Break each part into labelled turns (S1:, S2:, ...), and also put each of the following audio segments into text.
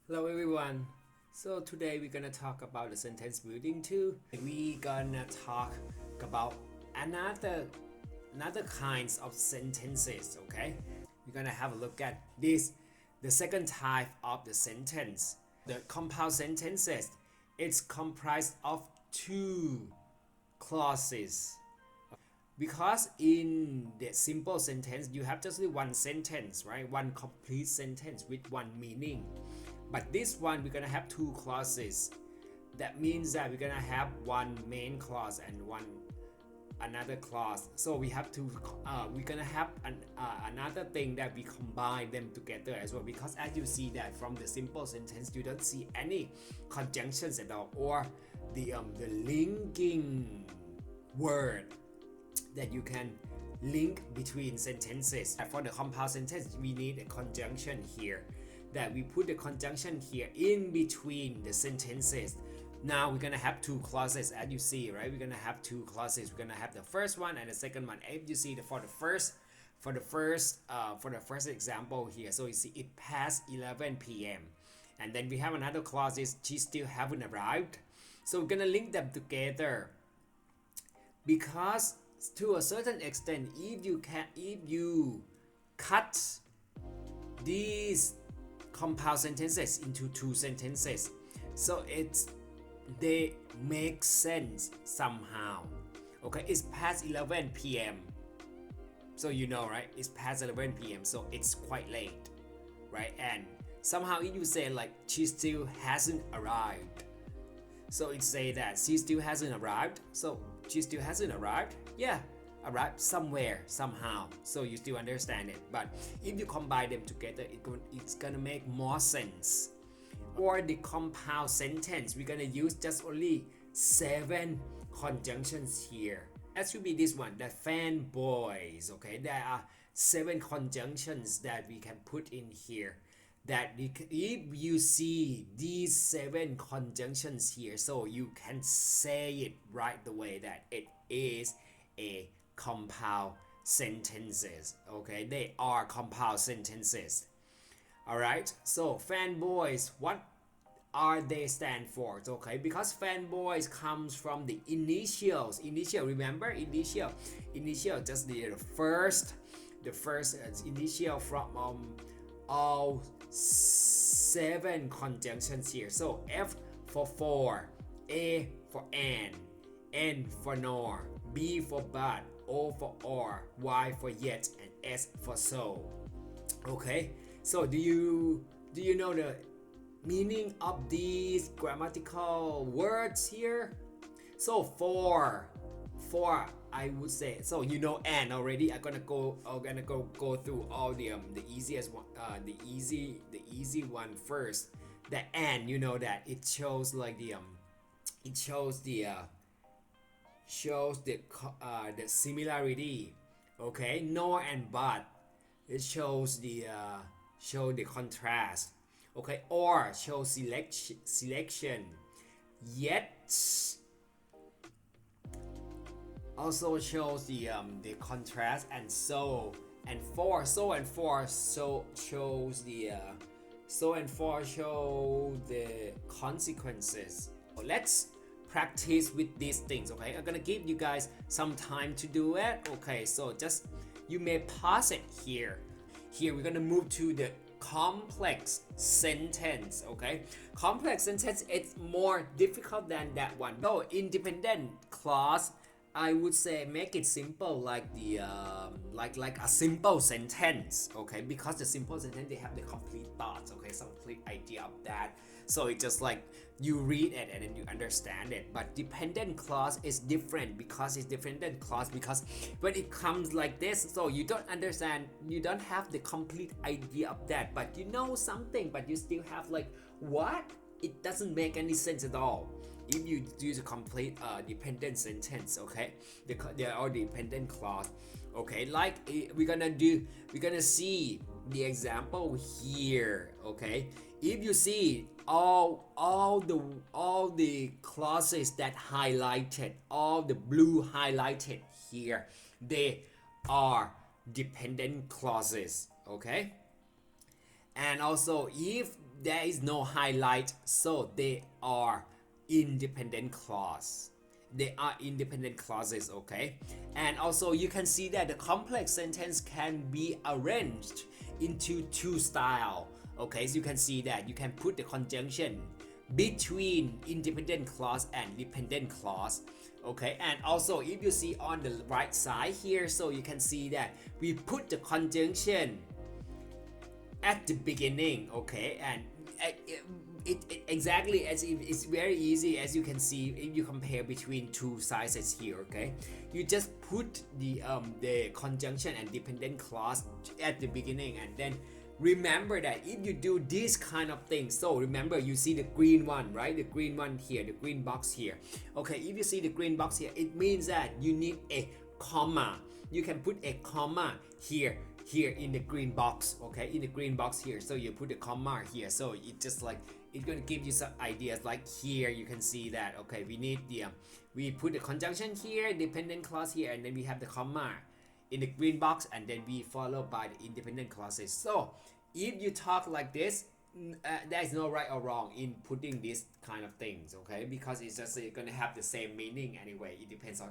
S1: Hello everyone. So today we're gonna talk about the sentence building too. We're gonna talk about another kinds of sentences. Okay, we're gonna have a look at this. The second type of the sentence, the compound sentences. It's comprised of two clauses. Because in the simple sentence you have just one sentence, right? One complete sentence with one meaning. But this one we're gonna have two clauses. That means that we're gonna have one main clause and one another clause. So we have to we're gonna have another thing that we combine them together as well, because as you see that from the simple sentence you don't see any conjunctions at all, or the linking word that you can link between sentences. For the compound sentence we need a conjunction here, that we put the conjunction here in between the sentences. Now we're gonna have two clauses, as you see, right? We're gonna have two clauses. We're gonna have the first one and the second one. If you see for the first example here, so you see it passed 11 p.m. and then we have another clause is she still haven't arrived. So we're gonna link them together, because to a certain extent, if you cut these compound sentences into two sentences, so they make sense somehow. Okay, it's past 11 p.m. So you know, right? It's past 11 p.m. So it's quite late, right? And somehow if you say like she still hasn't arrived, so it say that she still hasn't arrived. So she still hasn't arrived. Yeah, arrived somewhere somehow. So you still understand it. But if you combine them together, it's gonna make more sense. Or the compound sentence, we're gonna use just only 7 conjunctions here. That should be this one, the fanboys. Okay, there are 7 conjunctions that we can put in here. That if you see these 7 conjunctions here, so you can say it right the way that it is a compound sentences. Okay, they are compound sentences. All right, so fanboys, what are they stand for? Okay, because fanboys comes from the initials. Remember initial just the first initial from all 7 conjunctions here. So F for for, A for N for nor, B for but, O for or, Y for yet, and S for so. Okay, so do you know the meaning of these grammatical words here? So for I would say, so you know and already. I'm gonna go through all the easiest one, the easy one first. The and, you know that it shows like it shows the the similarity. Okay, nor and but, it shows the contrast. Okay, or shows selection. Yet also shows the contrast, and so and for, so and for, so shows the so and for show the consequences. So let's practice with these things. Okay, I'm gonna give you guys some time to do it. Okay, so just you may pause it here. We're gonna move to the complex sentence. Okay, complex sentence, it's more difficult than that one. So independent clause, I would say make it simple, like the like a simple sentence. Okay, because the simple sentence they have the complete thoughts. Okay, some complete idea of that. So it's just like you read it and then you understand it. But dependent clause is different, because it's dependent clause because when it comes like this, so you don't understand, you don't have the complete idea of that, but you know something, but you still have like, what? It doesn't make any sense at all if you use a complete dependent sentence. Okay, they are all dependent clause. Okay, like we're gonna see the example here. Okay, if you see all the clauses that highlighted, all the blue highlighted here, they are dependent clauses. Okay, and also if there is no highlight, so they are independent clause. They are independent clauses, okay? And also you can see that the complex sentence can be arranged into two style. Okay, so you can see that you can put the conjunction between independent clause and dependent clause. Okay, and also if you see on the right side here, so you can see that we put the conjunction at the beginning. Okay, and it exactly as if it's very easy, as you can see if you compare between two sizes here. Okay, you just put the conjunction and dependent clause at the beginning, and then remember that if you do this kind of thing, so remember you see the green one, right? The green one here, the green box here. Okay, if you see the green box here, it means that you need a comma. You can put a comma here in the green box. Okay, in the green box here, so you put a comma here, so it just like it's going to give you some ideas. Like here you can see that, okay, we need the we put the conjunction here, dependent clause here, and then we have the comma in the green box, and then we follow by the independent clauses. So if you talk like this, there is no right or wrong in putting these kind of things, okay, because it's just going to have the same meaning anyway. It depends on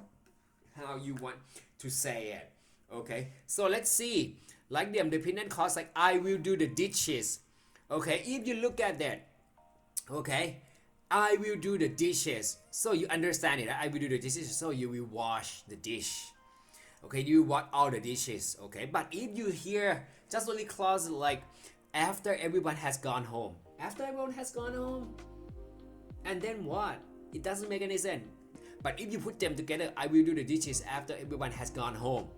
S1: how you want to say it. Okay, so let's see, like the dependent clause, like I will do the dishes. Okay, if you look at that, okay, I will do the dishes, so you understand it. I will do the dishes, so you will wash the dish. Okay, you wash all the dishes. Okay, but if you hear just only clause like after everyone has gone home, after everyone has gone home, and then what? It doesn't make any sense. But if you put them together, I will do the dishes after everyone has gone home,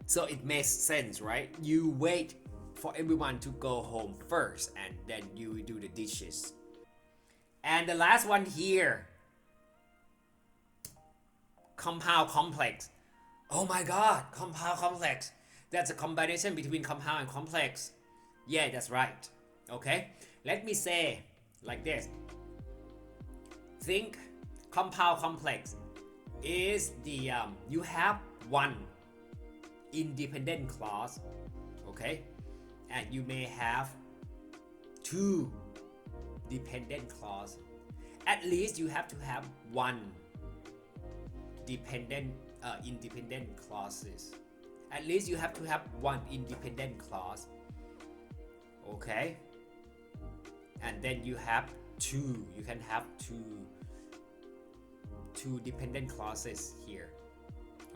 S1: so it makes sense, right? You wait for everyone to go home first, and then you will do the dishes. And the last one here, compound complex. Oh my god, compound complex. That's a combination between compound and complex. Yeah, that's right. Okay, let me say like this. Think compound complex is the you have one independent clause, okay, and you may have two dependent clause. At least you have to have one independent clauses. At least you have to have one independent clause. Okay, and then you have two. You can have two dependent clauses here.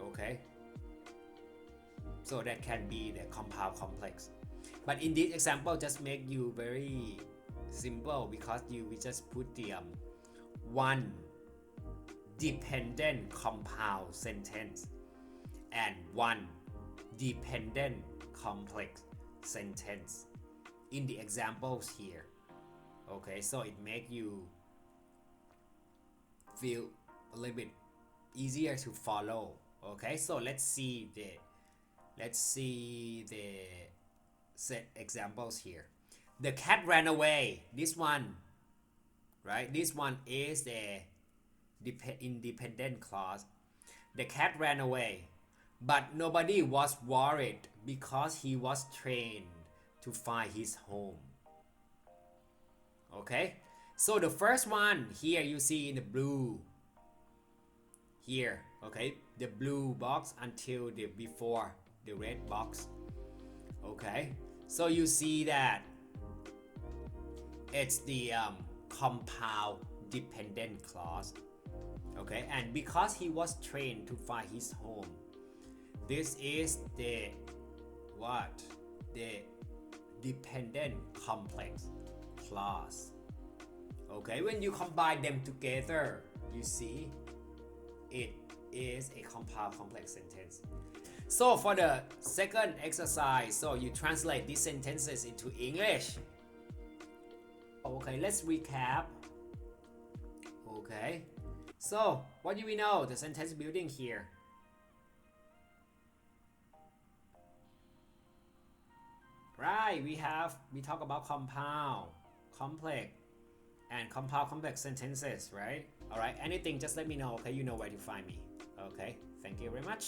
S1: Okay, so that can be the compound complex. But in this example, just make you very simple, because we just put the one dependent compound sentence and one dependent complex sentence in the examples here. Okay, so it make you feel a little bit easier to follow. Okay, so let's see the set examples here. The cat ran away. This one, right? This one is the independent clause. The cat ran away, but nobody was worried because he was trained to find his home. Okay, so the first one here you see in the blue here. Okay, the blue box until the before the red box. Okay, so you see that it's the compound dependent clause. Okay, and because he was trained to find his home, this is the dependent complex clause. Okay, when you combine them together, you see it is a compound complex sentence. So for the second exercise, so you translate these sentences into English. Okay, let's recap. Okay, so what do we know? The sentence building here. Right, we talk about compound, complex, and compound complex sentences, right? Alright, anything, just let me know, okay? You know where to find me. Okay, thank you very much.